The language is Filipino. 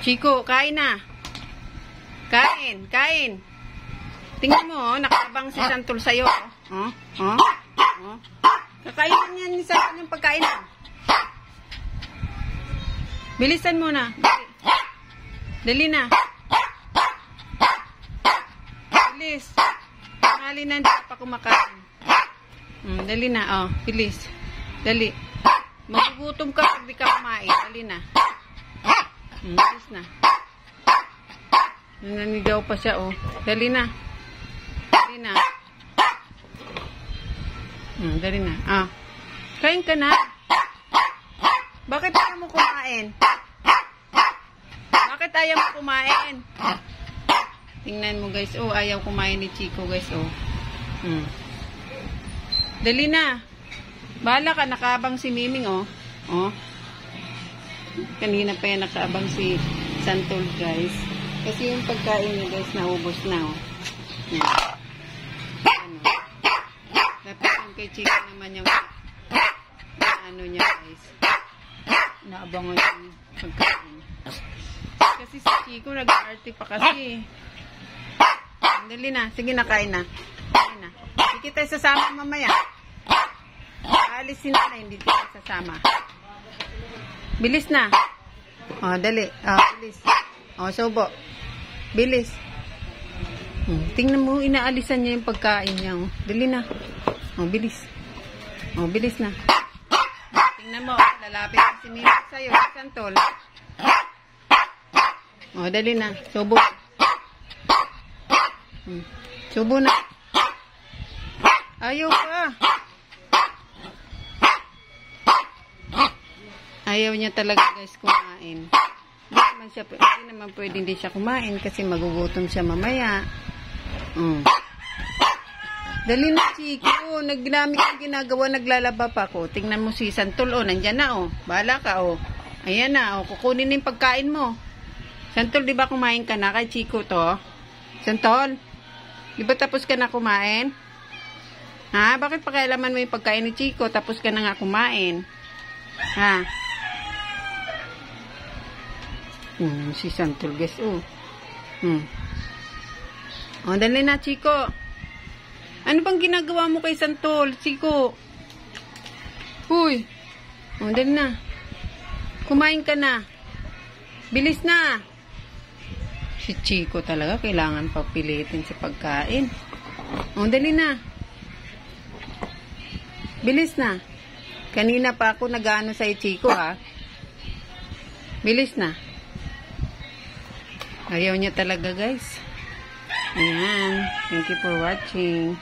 Chico, kain na. Kain, kain. Tingnan mo, nakabang si Santol sa'yo. Kakainin yan ni Santol yung pagkain. Bilisan mo na. Dali na. Bilis. Tanghali na, hindi pa kumakain. Dali na, bilis. Dali. Magugutom ka pag di ka kumain. Dali na. Bilis na. Nananigaw pa siya, Dali na. Dali na. Dali na. Kain ka na. Bakit ayaw mo kumain? Bakit ayaw mo kumain? Tingnan mo, guys. Ayaw kumain ni Chico, guys. Dali na. Bahala ka. Nakaabang si Miming, Kanina pa yan nakaabang si Santol, guys. Kasi yung pagkain niya, guys, naubos na, Dapat yung kay Chico naman yung niya, guys. Naabangan yung pagkain. Kasi si Chico nag-arte pa kasi. Dali na. Sige na, kain na. Kain na. Hindi kita sasama mamaya. Alis si nanay, hindi kita sasama. Bilis na. Dali. Bilis. Subo. Bilis. Tingnan mo, inaalisan niya yung pagkain niya. Dali na. Bilis. Bilis na. Tingnan mo, lalapit si Mimi sa'yo. Santol. Dali na. Subo. Subo na. Ayaw ka. Ayaw niya talaga, guys, kumain. Hindi naman pwede hindi siya kumain kasi magugutom siya mamaya. Dali na, Chico. Nagdami kang ginagawa, naglalaba pa ako. Tingnan mo si Santol, nandyan na, Bahala ka, Ayan na, kukunin na yung pagkain mo. Santol, di ba kumain ka na kay Chico to? Santol, di ba tapos ka na kumain? Ha? Bakit pakialaman mo yung pagkain ni Chico tapos ka na nga kumain? Ha? Si Santol, guys, dali na, Chico. Ano bang ginagawa mo kay Santol, Chico? Uy. Dali na. Kumain ka na. Bilis na. Si Chico talaga, kailangan papilitin sa pagkain. Dali na. Bilis na. Kanina pa ako nag-ano sa'yo, Chico, ha? Bilis na. Ayaw niya talaga, guys. Ayan. Thank you for watching.